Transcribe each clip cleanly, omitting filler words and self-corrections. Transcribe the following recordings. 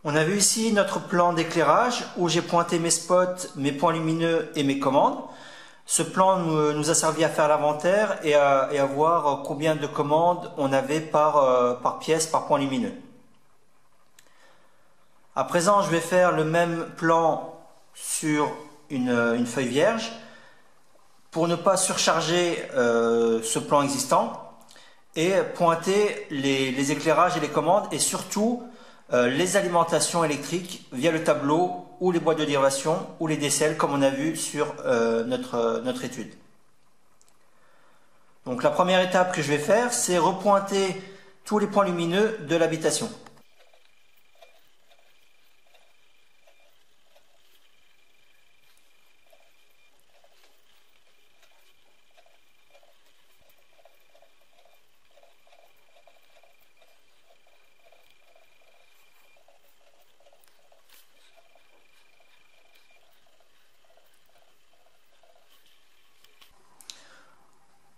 On a vu ici notre plan d'éclairage où j'ai pointé mes spots, mes points lumineux et mes commandes. Ce plan nous a servi à faire l'inventaire et à voir combien de commandes on avait par pièce, par point lumineux. À présent, je vais faire le même plan sur une feuille vierge pour ne pas surcharger ce plan existant et pointer les éclairages et les commandes et surtout les alimentations électriques via le tableau ou les boîtes de dérivation ou les décels comme on a vu sur notre étude. Donc la première étape que je vais faire, c'est repointer tous les points lumineux de l'habitation.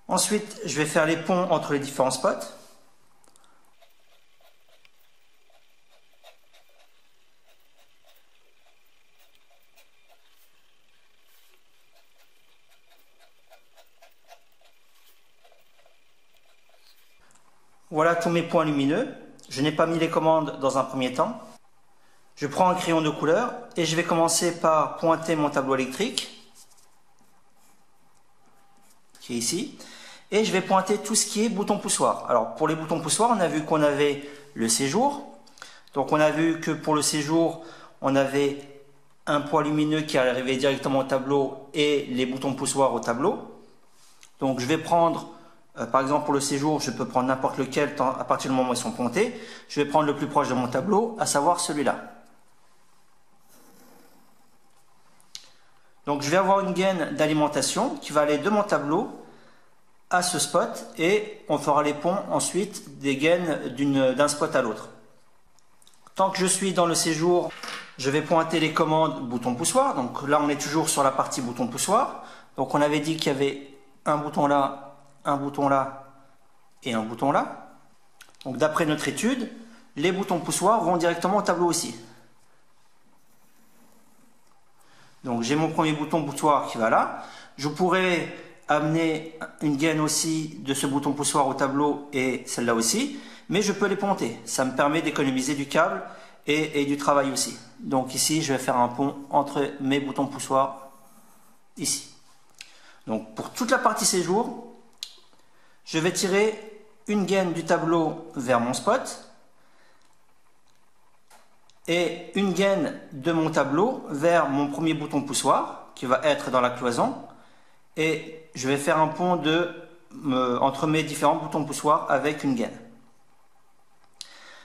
Ensuite, je vais faire les ponts entre les différents spots. Voilà tous mes points lumineux. Je n'ai pas mis les commandes dans un premier temps. Je prends un crayon de couleur et je vais commencer par pointer mon tableau électrique, qui est ici. Et je vais pointer tout ce qui est bouton poussoir. Alors pour les boutons poussoirs, on a vu qu'on avait le séjour. Donc on a vu que pour le séjour, on avait un point lumineux qui arrivait directement au tableau et les boutons poussoirs au tableau. Donc je vais prendre, par exemple pour le séjour, je peux prendre n'importe lequel à partir du moment où ils sont pointés. Je vais prendre le plus proche de mon tableau, à savoir celui-là. Donc je vais avoir une gaine d'alimentation qui va aller de mon tableau à ce spot et on fera les ponts ensuite des gaines d'un spot à l'autre. Tant que je suis dans le séjour, je vais pointer les commandes bouton poussoir. Donc là on est toujours sur la partie bouton poussoir. Donc on avait dit qu'il y avait un bouton là et un bouton là. Donc d'après notre étude, les boutons poussoirs vont directement au tableau aussi. Donc j'ai mon premier bouton poussoir qui va là. Je pourrais amener une gaine aussi de ce bouton poussoir au tableau et celle-là aussi, mais je peux les ponter. Ça me permet d'économiser du câble et du travail aussi. Donc ici, je vais faire un pont entre mes boutons poussoirs ici. Donc pour toute la partie séjour, je vais tirer une gaine du tableau vers mon spot et une gaine de mon tableau vers mon premier bouton poussoir qui va être dans la cloison. Et je vais faire un pont entre mes différents boutons poussoirs avec une gaine.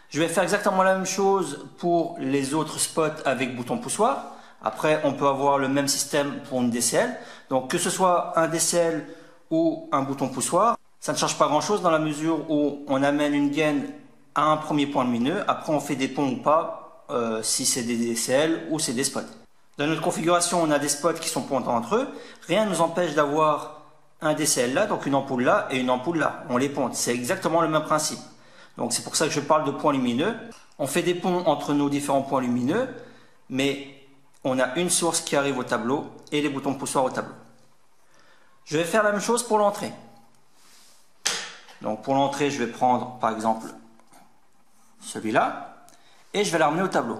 Je vais faire exactement la même chose pour les autres spots avec bouton poussoir. Après, on peut avoir le même système pour une DCL. Donc que ce soit un DCL ou un bouton poussoir, ça ne change pas grand chose dans la mesure où on amène une gaine à un premier point lumineux. Après, on fait des ponts ou pas, si c'est des DCL ou c'est des spots. Dans notre configuration, on a des spots qui sont pointants entre eux. Rien ne nous empêche d'avoir un DCL là, donc une ampoule là et une ampoule là. On les pointe. C'est exactement le même principe. Donc c'est pour ça que je parle de points lumineux. On fait des ponts entre nos différents points lumineux, mais on a une source qui arrive au tableau et les boutons poussoirs au tableau. Je vais faire la même chose pour l'entrée. Donc pour l'entrée, je vais prendre par exemple celui-là et je vais l'amener au tableau.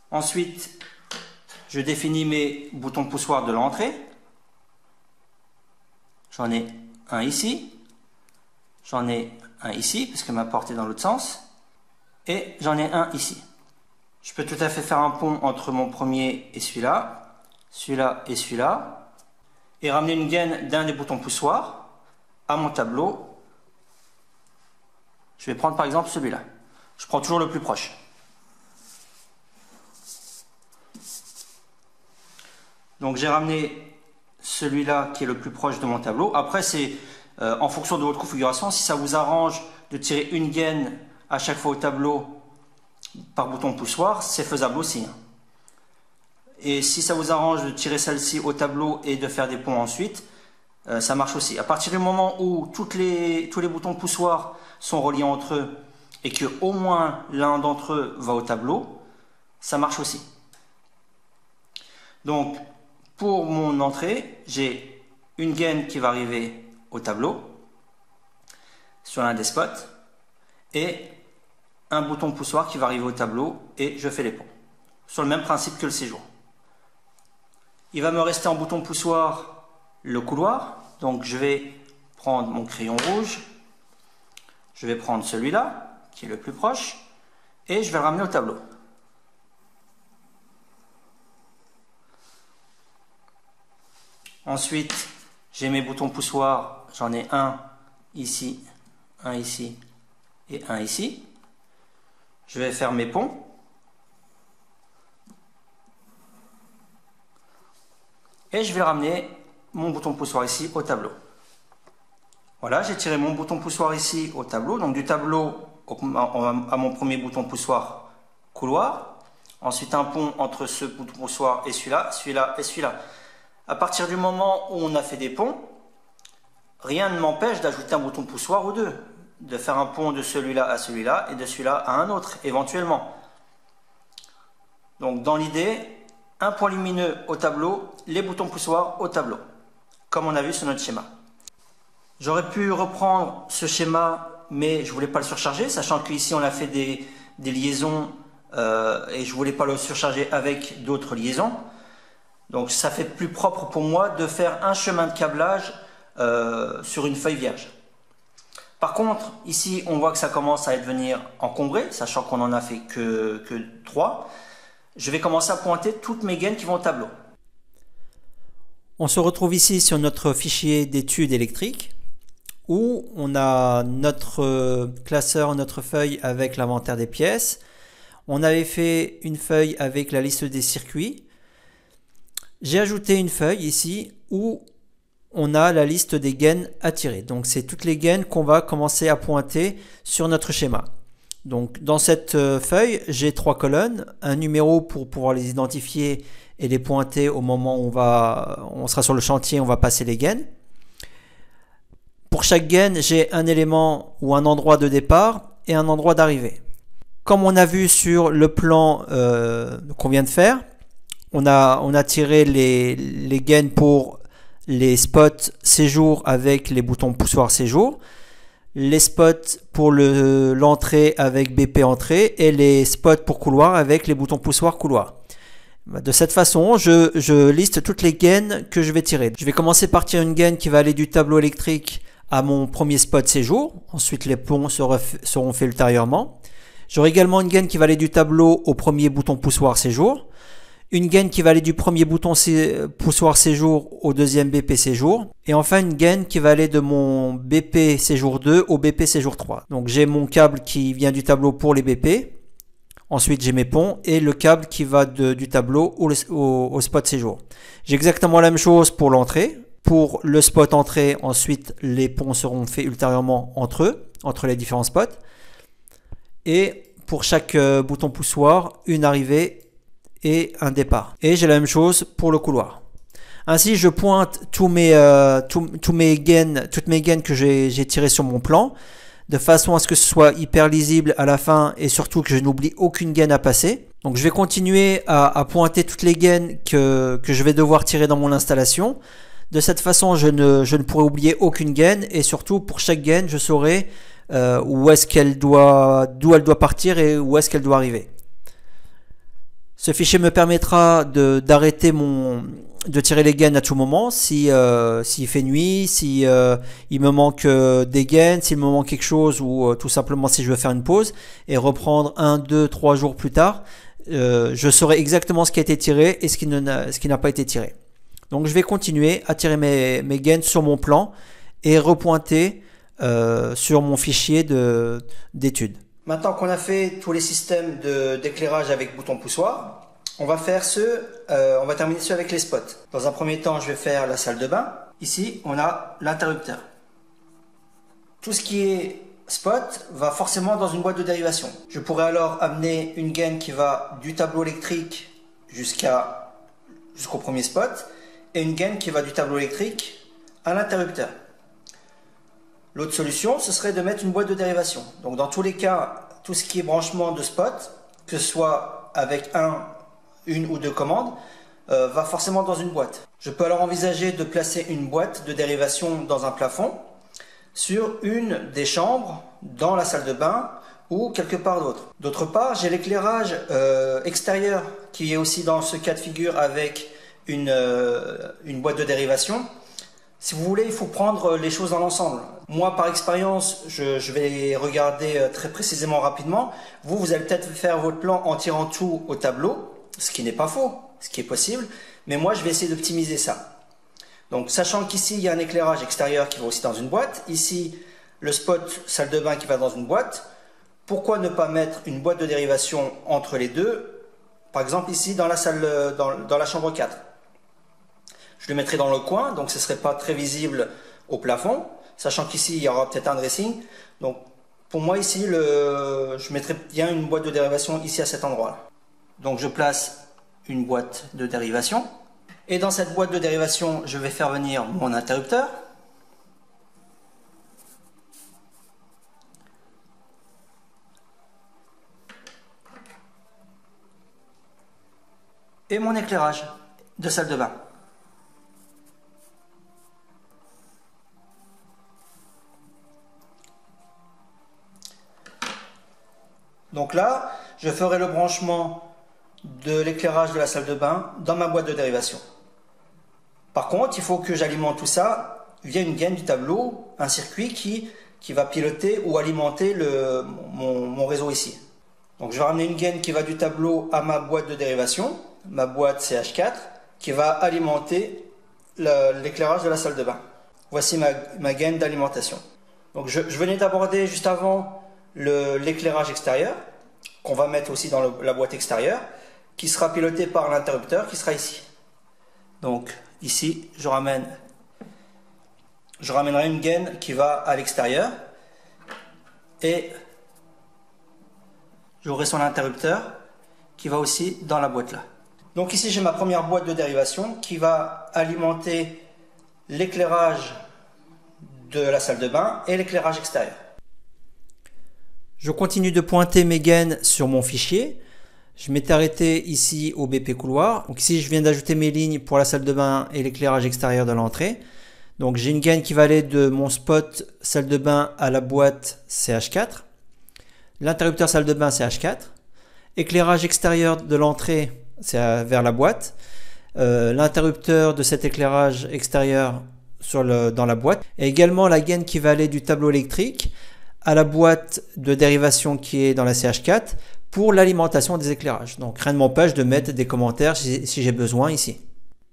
Ensuite, je définis mes boutons poussoirs de l'entrée. J'en ai un ici. J'en ai un ici, parce que ma porte est dans l'autre sens. Et j'en ai un ici. Je peux tout à fait faire un pont entre mon premier et celui-là. Celui-là et celui-là. Et ramener une gaine d'un des boutons poussoirs à mon tableau. Je vais prendre par exemple celui-là. Je prends toujours le plus proche. Donc j'ai ramené celui-là qui est le plus proche de mon tableau. Après c'est en fonction de votre configuration. Si ça vous arrange de tirer une gaine à chaque fois au tableau par bouton poussoir, c'est faisable aussi. Et si ça vous arrange de tirer celle-ci au tableau et de faire des ponts ensuite, ça marche aussi. À partir du moment où tous les boutons poussoirs sont reliés entre eux et que au moins l'un d'entre eux va au tableau, ça marche aussi. Donc pour mon entrée, j'ai une gaine qui va arriver au tableau sur l'un des spots et un bouton poussoir qui va arriver au tableau et je fais les ponts. Sur le même principe que le séjour. Il va me rester en bouton poussoir le couloir, donc je vais prendre mon crayon rouge, je vais prendre celui-là qui est le plus proche et je vais le ramener au tableau. Ensuite, j'ai mes boutons poussoirs, j'en ai un ici et un ici. Je vais faire mes ponts. Et je vais ramener mon bouton poussoir ici au tableau. Voilà, j'ai tiré mon bouton poussoir ici au tableau. Donc du tableau à mon premier bouton poussoir couloir. Ensuite un pont entre ce bouton poussoir et celui-là, celui-là et celui-là. À partir du moment où on a fait des ponts, rien ne m'empêche d'ajouter un bouton poussoir ou deux. De faire un pont de celui-là à celui-là et de celui-là à un autre, éventuellement. Donc dans l'idée, un point lumineux au tableau, les boutons poussoirs au tableau, comme on a vu sur notre schéma. J'aurais pu reprendre ce schéma, mais je ne voulais pas le surcharger, sachant qu'ici on a fait des liaisons et je ne voulais pas le surcharger avec d'autres liaisons. Donc ça fait plus propre pour moi de faire un chemin de câblage sur une feuille vierge. Par contre, ici on voit que ça commence à devenir encombré, sachant qu'on n'en a fait que 3. Je vais commencer à pointer toutes mes gaines qui vont au tableau. On se retrouve ici sur notre fichier d'études électriques où on a notre classeur, notre feuille avec l'inventaire des pièces. On avait fait une feuille avec la liste des circuits. J'ai ajouté une feuille ici où on a la liste des gaines à tirer. Donc c'est toutes les gaines qu'on va commencer à pointer sur notre schéma. Donc dans cette feuille, j'ai 3 colonnes, un numéro pour pouvoir les identifier et les pointer au moment où on sera sur le chantier, on va passer les gaines. Pour chaque gaine, j'ai un élément ou un endroit de départ et un endroit d'arrivée. Comme on a vu sur le plan qu'on vient de faire, on a tiré les gaines pour les spots séjour avec les boutons poussoir séjour, les spots pour l'entrée avec BP entrée et les spots pour couloir avec les boutons poussoir couloir. De cette façon, je liste toutes les gaines que je vais tirer. Je vais commencer par tirer une gaine qui va aller du tableau électrique à mon premier spot séjour. Ensuite, les ponts seront faits ultérieurement. J'aurai également une gaine qui va aller du tableau au premier bouton poussoir séjour. Une gaine qui va aller du premier bouton poussoir séjour au deuxième BP séjour. Et enfin une gaine qui va aller de mon BP séjour 2 au BP séjour 3. Donc j'ai mon câble qui vient du tableau pour les BP. Ensuite j'ai mes ponts et le câble qui va du tableau au spot séjour. J'ai exactement la même chose pour l'entrée. Pour le spot entrée, ensuite les ponts seront faits ultérieurement entre eux, entre les différents spots. Et pour chaque bouton poussoir, une arrivée et un départ. Et j'ai la même chose pour le couloir. Ainsi, je pointe toutes mes gaines que j'ai tirées sur mon plan, de façon à ce que ce soit hyper lisible à la fin et surtout que je n'oublie aucune gaine à passer. Donc je vais continuer à pointer toutes les gaines que je vais devoir tirer dans mon installation. De cette façon, je ne pourrai oublier aucune gaine et surtout pour chaque gaine, je saurai d'où elle doit partir et où est-ce qu'elle doit arriver. Ce fichier me permettra d'arrêter de tirer les gaines à tout moment, s'il fait nuit, si il me manque des gaines, s'il me manque quelque chose ou tout simplement si je veux faire une pause et reprendre 1, 2, 3 jours plus tard, je saurai exactement ce qui a été tiré et ce qui n'a pas été tiré. Donc je vais continuer à tirer mes gaines sur mon plan et repointer sur mon fichier d'études. Maintenant qu'on a fait tous les systèmes d'éclairage avec bouton poussoir, on va terminer ceux avec les spots. Dans un premier temps, je vais faire la salle de bain. Ici, on a l'interrupteur. Tout ce qui est spot va forcément dans une boîte de dérivation. Je pourrais alors amener une gaine qui va du tableau électrique jusqu'au premier spot et une gaine qui va du tableau électrique à l'interrupteur. L'autre solution, ce serait de mettre une boîte de dérivation. Donc dans tous les cas, tout ce qui est branchement de spot, que ce soit avec une ou deux commandes, va forcément dans une boîte. Je peux alors envisager de placer une boîte de dérivation dans un plafond sur une des chambres dans la salle de bain ou quelque part d'autre. D'autre part, j'ai l'éclairage extérieur qui est aussi dans ce cas de figure avec une boîte de dérivation. Si vous voulez, il faut prendre les choses dans l'ensemble. Moi, par expérience, je vais regarder très précisément rapidement. Vous allez peut-être faire votre plan en tirant tout au tableau, ce qui n'est pas faux, ce qui est possible. Mais moi, je vais essayer d'optimiser ça. Donc, sachant qu'ici, il y a un éclairage extérieur qui va aussi dans une boîte. Ici, le spot salle de bain qui va dans une boîte. Pourquoi ne pas mettre une boîte de dérivation entre les deux? Par exemple, ici, dans la salle, dans la chambre 4. Je le mettrai dans le coin, donc ce ne serait pas très visible au plafond, sachant qu'ici il y aura peut-être un dressing. Donc pour moi ici, je mettrai bien une boîte de dérivation ici à cet endroit-là. Donc je place une boîte de dérivation. Et dans cette boîte de dérivation, je vais faire venir mon interrupteur. Et mon éclairage de salle de bain. Donc là, je ferai le branchement de l'éclairage de la salle de bain dans ma boîte de dérivation. Par contre, il faut que j'alimente tout ça via une gaine du tableau, un circuit qui va piloter ou alimenter mon réseau ici. Donc je vais ramener une gaine qui va du tableau à ma boîte de dérivation, ma boîte CH4, qui va alimenter l'éclairage de la salle de bain. Voici ma gaine d'alimentation. Donc je venais d'aborder juste avant l'éclairage extérieur, qu'on va mettre aussi dans la boîte extérieure, qui sera piloté par l'interrupteur qui sera ici. Donc ici, je ramènerai une gaine qui va à l'extérieur et j'aurai son interrupteur qui va aussi dans la boîte là. Donc ici, j'ai ma première boîte de dérivation qui va alimenter l'éclairage de la salle de bain et l'éclairage extérieur. Je continue de pointer mes gaines sur mon fichier. Je m'étais arrêté ici au BP couloir. Donc ici, je viens d'ajouter mes lignes pour la salle de bain et l'éclairage extérieur de l'entrée. Donc j'ai une gaine qui va aller de mon spot salle de bain à la boîte CH4. L'interrupteur salle de bain CH4. Éclairage extérieur de l'entrée, c'est vers la boîte. L'interrupteur de cet éclairage extérieur dans la boîte. Et également la gaine qui va aller du tableau électrique à la boîte de dérivation qui est dans la CH4 pour l'alimentation des éclairages. Donc rien ne m'empêche de mettre des commentaires si j'ai besoin ici.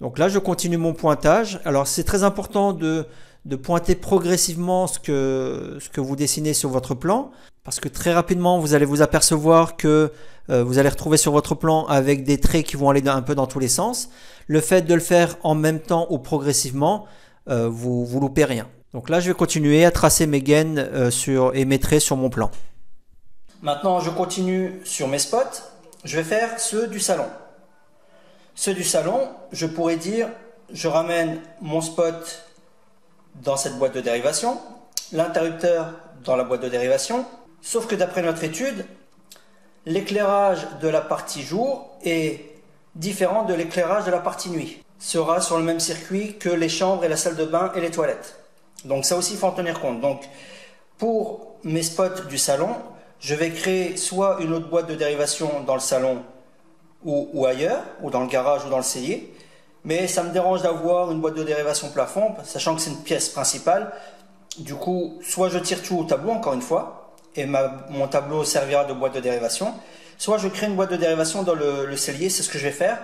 Donc là je continue mon pointage. Alors c'est très important de pointer progressivement ce que vous dessinez sur votre plan, parce que très rapidement vous allez vous apercevoir que vous allez retrouver sur votre plan avec des traits qui vont aller un peu dans tous les sens. Le fait de le faire en même temps ou progressivement, vous loupez rien. Donc là, je vais continuer à tracer mes gaines et mes traits sur mon plan. Maintenant, je continue sur mes spots. Je vais faire ceux du salon. Ceux du salon, je pourrais dire, je ramène mon spot dans cette boîte de dérivation, l'interrupteur dans la boîte de dérivation, sauf que d'après notre étude, l'éclairage de la partie jour est différent de l'éclairage de la partie nuit. Sera sur le même circuit que les chambres et la salle de bain et les toilettes. Donc ça aussi, il faut en tenir compte. Donc pour mes spots du salon, je vais créer soit une autre boîte de dérivation dans le salon ou ailleurs, ou dans le garage ou dans le cellier. Mais ça me dérange d'avoir une boîte de dérivation plafond, sachant que c'est une pièce principale. Du coup, soit je tire tout au tableau, encore une fois, et mon tableau servira de boîte de dérivation, soit je crée une boîte de dérivation dans le cellier, c'est ce que je vais faire.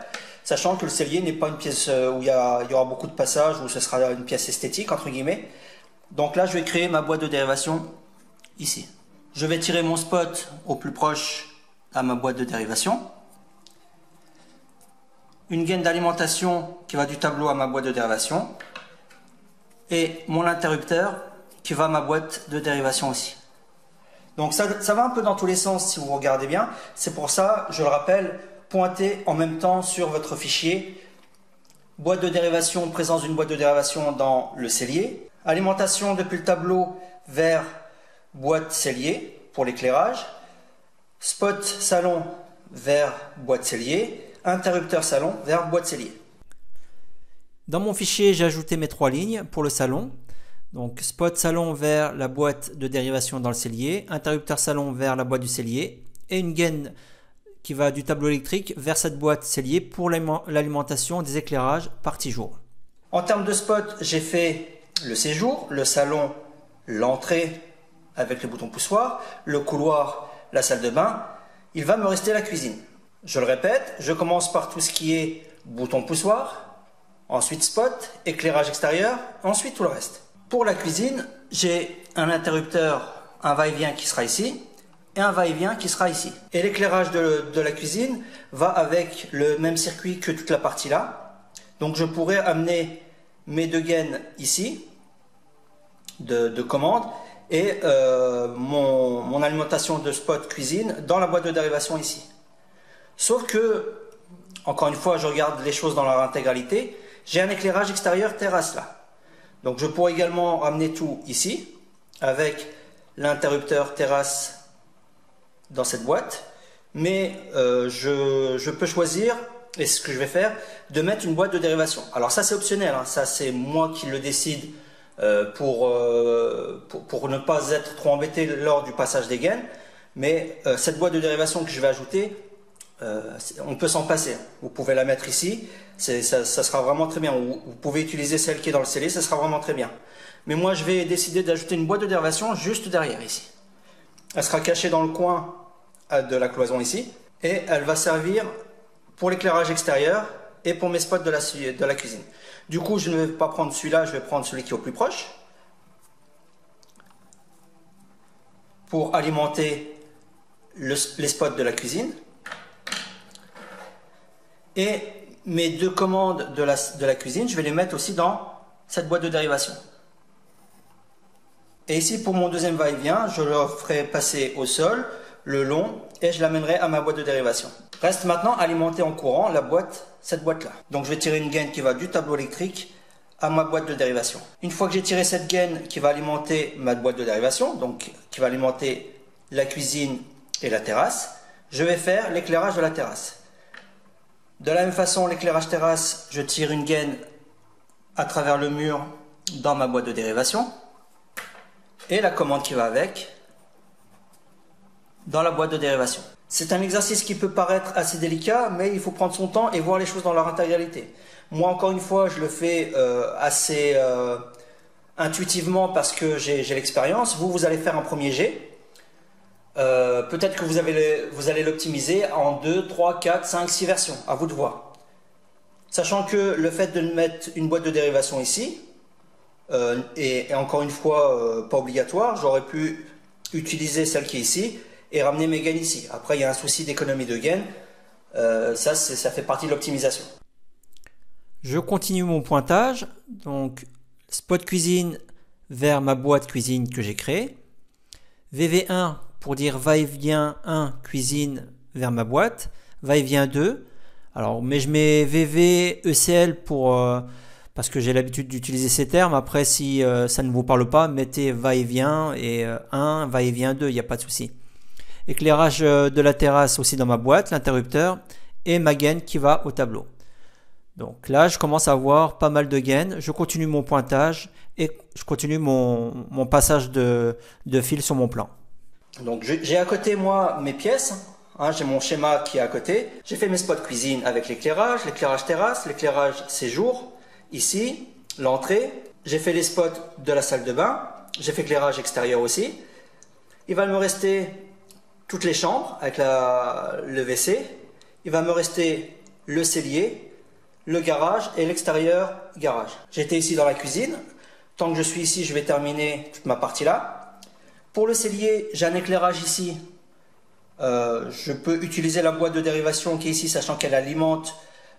Sachant que le cellier n'est pas une pièce où il y aura beaucoup de passages, où ce sera une pièce esthétique, entre guillemets. Donc là, je vais créer ma boîte de dérivation ici. Je vais tirer mon spot au plus proche à ma boîte de dérivation. Une gaine d'alimentation qui va du tableau à ma boîte de dérivation. Et mon interrupteur qui va à ma boîte de dérivation aussi. Donc ça va un peu dans tous les sens si vous regardez bien. C'est pour ça, je le rappelle, pointez en même temps sur votre fichier boîte de dérivation, présence d'une boîte de dérivation dans le cellier, alimentation depuis le tableau vers boîte cellier pour l'éclairage, spot salon vers boîte cellier, interrupteur salon vers boîte cellier. Dans mon fichier, j'ai ajouté mes 3 lignes pour le salon. Donc spot salon vers la boîte de dérivation dans le cellier, interrupteur salon vers la boîte du cellier et une gaine qui va du tableau électrique vers cette boîte cellier pour l'alimentation des éclairages partie jour. En termes de spot, j'ai fait le séjour, le salon, l'entrée avec le bouton poussoir, le couloir, la salle de bain. Il va me rester la cuisine. Je le répète, je commence par tout ce qui est bouton poussoir, ensuite spot, éclairage extérieur, ensuite tout le reste. Pour la cuisine, j'ai un interrupteur, un va-et-vient qui sera ici et un va-et-vient qui sera ici. Et l'éclairage de la cuisine va avec le même circuit que toute la partie là. Donc je pourrais amener mes 2 gaines ici de commande et mon alimentation de spot cuisine dans la boîte de dérivation ici. Sauf que, encore une fois, je regarde les choses dans leur intégralité. J'ai un éclairage extérieur terrasse là. Donc je pourrais également ramener tout ici avec l'interrupteur terrasse dans cette boîte. Mais je peux choisir, et c'est ce que je vais faire, de mettre une boîte de dérivation. Alors ça c'est optionnel, hein. Ça c'est moi qui le décide pour ne pas être trop embêté lors du passage des gaines. Mais cette boîte de dérivation que je vais ajouter, on peut s'en passer. Vous pouvez la mettre ici, ça sera vraiment très bien. Vous pouvez utiliser celle qui est dans le scellé, ça sera vraiment très bien. Mais moi je vais décider d'ajouter une boîte de dérivation juste derrière ici. Elle sera cachée dans le coin de la cloison ici et elle va servir pour l'éclairage extérieur et pour mes spots de la cuisine. Du coup je ne vais pas prendre celui-là, je vais prendre celui qui est au plus proche pour alimenter les spots de la cuisine. Et mes 2 commandes de la cuisine, je vais les mettre aussi dans cette boîte de dérivation. Et ici, pour mon deuxième va-et-vient, je le ferai passer au sol, le long, et je l'amènerai à ma boîte de dérivation. Reste maintenant alimenter en courant cette boîte-là. Donc je vais tirer une gaine qui va du tableau électrique à ma boîte de dérivation. Une fois que j'ai tiré cette gaine qui va alimenter ma boîte de dérivation, donc qui va alimenter la cuisine et la terrasse, je vais faire l'éclairage de la terrasse. De la même façon, l'éclairage terrasse, je tire une gaine à travers le mur dans ma boîte de dérivation et la commande qui va avec dans la boîte de dérivation. C'est un exercice qui peut paraître assez délicat, mais il faut prendre son temps et voir les choses dans leur intégralité. Moi, encore une fois, je le fais assez intuitivement parce que j'ai l'expérience. Vous allez faire un premier jet. Peut-être que vous allez l'optimiser en 2, 3, 4, 5, 6 versions, à vous de voir. Sachant que le fait de mettre une boîte de dérivation ici, et encore une fois, pas obligatoire, j'aurais pu utiliser celle qui est ici et ramener mes gaines ici. Après, il y a un souci d'économie de gaines, ça fait partie de l'optimisation. Je continue mon pointage, donc spot cuisine vers ma boîte cuisine que j'ai créée, VV1 pour dire va-et-vient 1 cuisine vers ma boîte, va-et-vient 2. Alors, mais je mets VV ECL parce que j'ai l'habitude d'utiliser ces termes. Après, si ça ne vous parle pas, mettez va-et-vient et 1, va-et-vient 2, il n'y a pas de souci. Éclairage de la terrasse aussi dans ma boîte, l'interrupteur et ma gaine qui va au tableau. Donc là, je commence à avoir pas mal de gaines. Je continue mon pointage et je continue mon passage de fil sur mon plan. Donc j'ai à côté moi mes pièces, hein, j'ai mon schéma qui est à côté. J'ai fait mes spots cuisine avec l'éclairage terrasse, l'éclairage séjour, ici, l'entrée. J'ai fait les spots de la salle de bain, j'ai fait l'éclairage extérieur aussi. Il va me rester toutes les chambres avec le WC. Il va me rester le cellier, le garage et l'extérieur garage. J'étais ici dans la cuisine. Tant que je suis ici, je vais terminer toute ma partie là. Pour le cellier, j'ai un éclairage ici. Je peux utiliser la boîte de dérivation qui est ici, sachant qu'elle alimente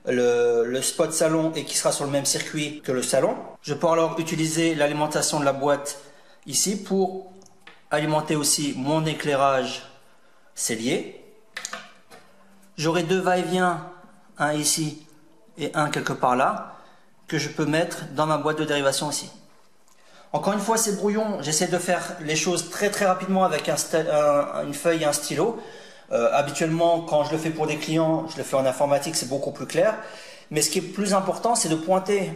le spot salon et qui sera sur le même circuit que le salon. Je peux alors utiliser l'alimentation de la boîte ici pour alimenter aussi mon éclairage cellier. J'aurai 2 va-et-vient, un ici et un quelque part là, que je peux mettre dans ma boîte de dérivation aussi. Encore une fois, c'est brouillon, j'essaie de faire les choses très rapidement avec une feuille et un stylo. Habituellement, quand je le fais pour des clients, je le fais en informatique, c'est beaucoup plus clair. Mais ce qui est plus important, c'est de pointer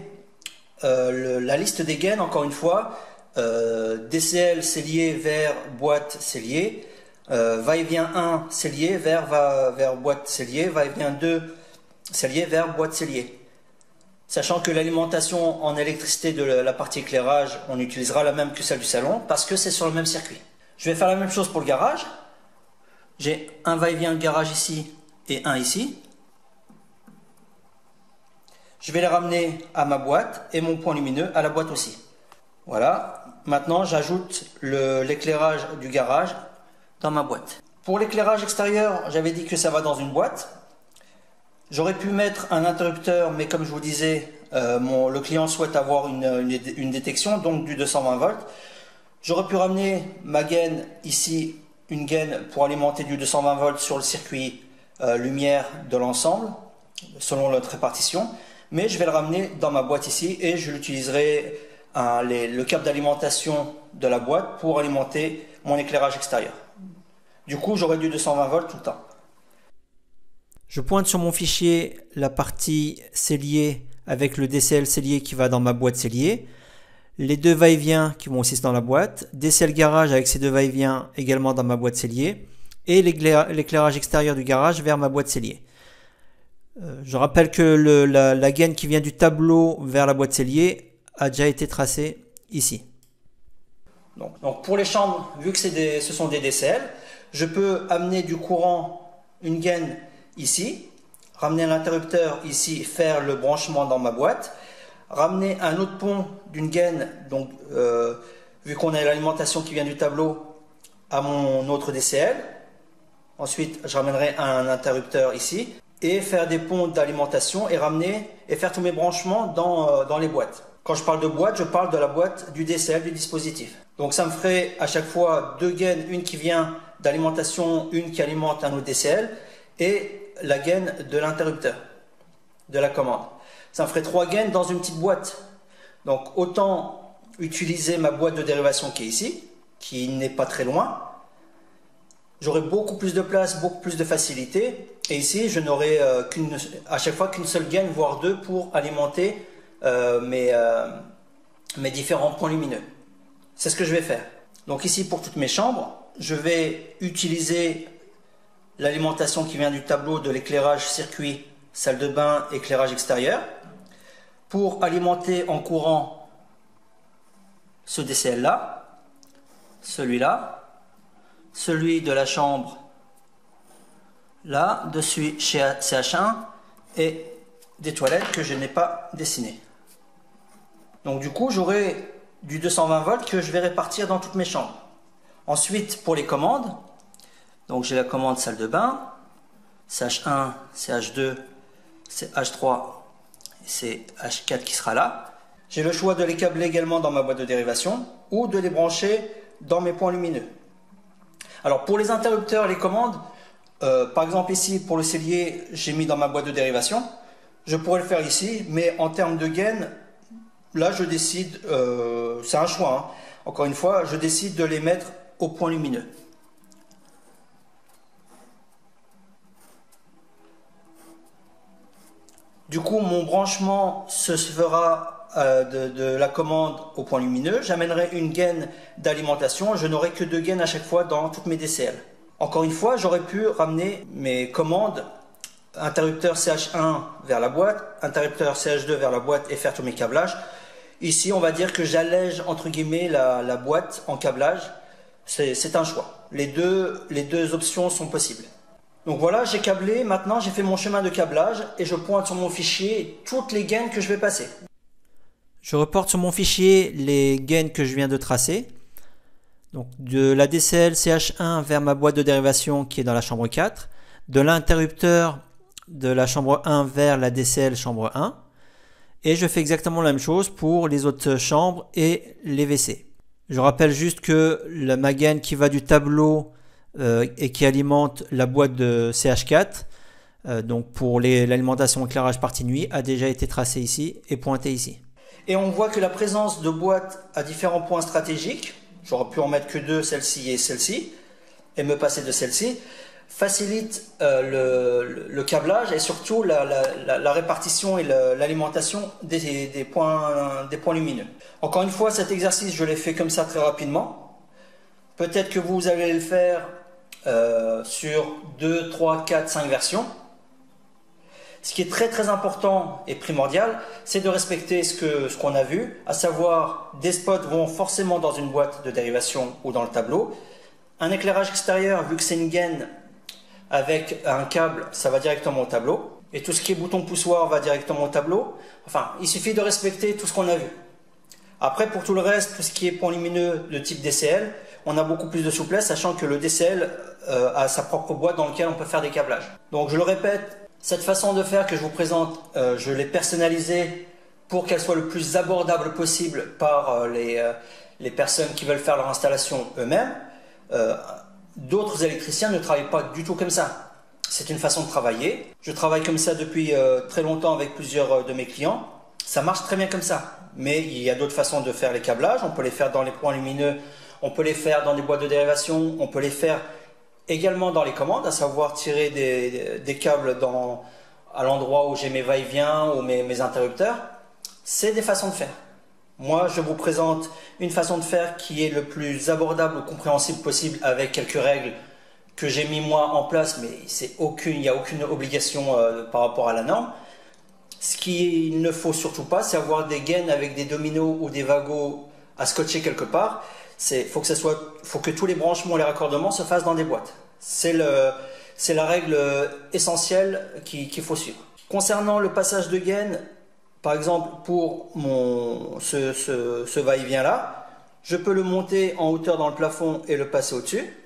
la liste des gaines, encore une fois. DCL cellier vers boîte cellier, va-et-vient 1 cellier vers boîte cellier, va-et-vient 2 cellier vers boîte cellier. Sachant que l'alimentation en électricité de la partie éclairage, on utilisera la même que celle du salon parce que c'est sur le même circuit. Je vais faire la même chose pour le garage. J'ai un va-et-vient garage ici et un ici. Je vais les ramener à ma boîte et mon point lumineux à la boîte aussi. Voilà. Maintenant, j'ajoute l'éclairage du garage dans ma boîte. Pour l'éclairage extérieur, j'avais dit que ça va dans une boîte. J'aurais pu mettre un interrupteur, mais comme je vous disais, le client souhaite avoir une détection, donc du 220 volts. J'aurais pu ramener ma gaine ici, une gaine pour alimenter du 220 volts sur le circuit lumière de l'ensemble, selon notre répartition. Mais je vais le ramener dans ma boîte ici et je l'utiliserai le câble d'alimentation de la boîte pour alimenter mon éclairage extérieur. Du coup, j'aurai du 220 volts tout le temps. Je pointe sur mon fichier la partie cellier avec le DCL cellier qui va dans ma boîte cellier, les deux va-et-vient qui vont aussi dans la boîte, DCL garage avec ces deux va-et-vient également dans ma boîte cellier et l'éclairage extérieur du garage vers ma boîte cellier. Je rappelle que la gaine qui vient du tableau vers la boîte cellier a déjà été tracée ici. Donc pour les chambres, vu que ce sont des DCL, je peux amener du courant, une gaine ici, ramener l'interrupteur ici, faire le branchement dans ma boîte, ramener un autre pont d'une gaine, donc vu qu'on a l'alimentation qui vient du tableau, à mon autre DCL. Ensuite, je ramènerai un interrupteur ici et faire des ponts d'alimentation et faire tous mes branchements dans les boîtes. Quand je parle de boîte, je parle de la boîte du DCL du dispositif. Donc ça me ferait à chaque fois deux gaines, une qui vient d'alimentation, une qui alimente un autre DCL et la gaine de l'interrupteur de la commande. Ça me ferait trois gaines dans une petite boîte. Donc autant utiliser ma boîte de dérivation qui est ici, qui n'est pas très loin. J'aurai beaucoup plus de place, beaucoup plus de facilité. Et ici, je n'aurai à chaque fois qu'une seule gaine, voire deux, pour alimenter mes différents points lumineux. C'est ce que je vais faire. Donc ici, pour toutes mes chambres, je vais utiliser l'alimentation qui vient du tableau de l'éclairage circuit, salle de bain, éclairage extérieur, pour alimenter en courant ce DCL-là, celui-là, celui de la chambre là, dessus chez CH1 et des toilettes que je n'ai pas dessinées. Donc du coup, j'aurai du 220 volts que je vais répartir dans toutes mes chambres. Ensuite, pour les commandes, donc j'ai la commande salle de bain, CH1, CH2, CH3 et CH4 qui sera là. J'ai le choix de les câbler également dans ma boîte de dérivation ou de les brancher dans mes points lumineux. Alors pour les interrupteurs, les commandes, par exemple ici pour le cellier, j'ai mis dans ma boîte de dérivation. Je pourrais le faire ici, mais en termes de gaine, là je décide, c'est un choix, hein. Encore une fois, je décide de les mettre au point lumineux. Du coup, mon branchement se fera de la commande au point lumineux. J'amènerai une gaine d'alimentation. Je n'aurai que deux gaines à chaque fois dans toutes mes DCL. Encore une fois, j'aurais pu ramener mes commandes interrupteur CH1 vers la boîte, interrupteur CH2 vers la boîte et faire tous mes câblages. Ici, on va dire que j'allège entre guillemets la boîte en câblage. C'est un choix. Les deux options sont possibles. Donc voilà, j'ai câblé, maintenant j'ai fait mon chemin de câblage et je pointe sur mon fichier toutes les gaines que je vais passer. Je reporte sur mon fichier les gaines que je viens de tracer. Donc de la DCL CH1 vers ma boîte de dérivation qui est dans la chambre 4, de l'interrupteur de la chambre 1 vers la DCL chambre 1. Et je fais exactement la même chose pour les autres chambres et les WC. Je rappelle juste que ma gaine qui va du tableau et qui alimente la boîte de CH4, donc pour l'alimentation éclairage partie nuit, a déjà été tracée ici et pointée ici. Et on voit que la présence de boîtes à différents points stratégiques, j'aurais pu en mettre que deux, celle-ci et celle-ci, et me passer de celle-ci, facilite le câblage et surtout la répartition et l'alimentation des points lumineux. Encore une fois, cet exercice, je l'ai fait comme ça très rapidement. Peut-être que vous allez le faire sur 2, 3, 4, 5 versions. Ce qui est très important et primordial, c'est de respecter ce qu'on a vu, à savoir des spots vont forcément dans une boîte de dérivation ou dans le tableau. Un éclairage extérieur, vu que c'est une gaine avec un câble, ça va directement au tableau. Et tout ce qui est bouton poussoir va directement au tableau. Enfin, il suffit de respecter tout ce qu'on a vu. Après, pour tout le reste, tout ce qui est point lumineux de type DCL, on a beaucoup plus de souplesse, sachant que le DCL a sa propre boîte dans laquelle on peut faire des câblages. Donc je le répète, cette façon de faire que je vous présente, je l'ai personnalisée pour qu'elle soit le plus abordable possible par les personnes qui veulent faire leur installation eux-mêmes. D'autres électriciens ne travaillent pas du tout comme ça. C'est une façon de travailler. Je travaille comme ça depuis très longtemps avec plusieurs de mes clients. Ça marche très bien comme ça. Mais il y a d'autres façons de faire les câblages. On peut les faire dans les points lumineux, on peut les faire dans des boîtes de dérivation, on peut les faire également dans les commandes, à savoir tirer des câbles à l'endroit où j'ai mes va-et-vient ou mes interrupteurs. C'est des façons de faire. Moi, je vous présente une façon de faire qui est le plus abordable ou compréhensible possible avec quelques règles que j'ai mis moi en place, mais il n'y a aucune obligation par rapport à la norme. Ce qu'il ne faut surtout pas, c'est avoir des gaines avec des dominos ou des wagots à scotcher quelque part. Faut que tous les branchements et les raccordements se fassent dans des boîtes. C'est la règle essentielle qu'il faut suivre. Concernant le passage de gaines, par exemple pour ce va-et-vient là, je peux le monter en hauteur dans le plafond et le passer au-dessus.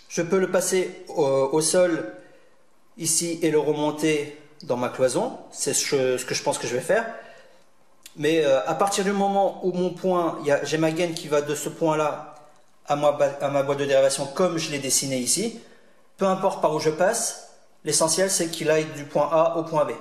Je peux le passer au sol ici et le remonter dans ma cloison. C'est ce que je pense que je vais faire. Mais à partir du moment où mon point, j'ai ma gaine qui va de ce point-là à ma boîte de dérivation comme je l'ai dessiné ici, peu importe par où je passe, l'essentiel c'est qu'il aille du point A au point B.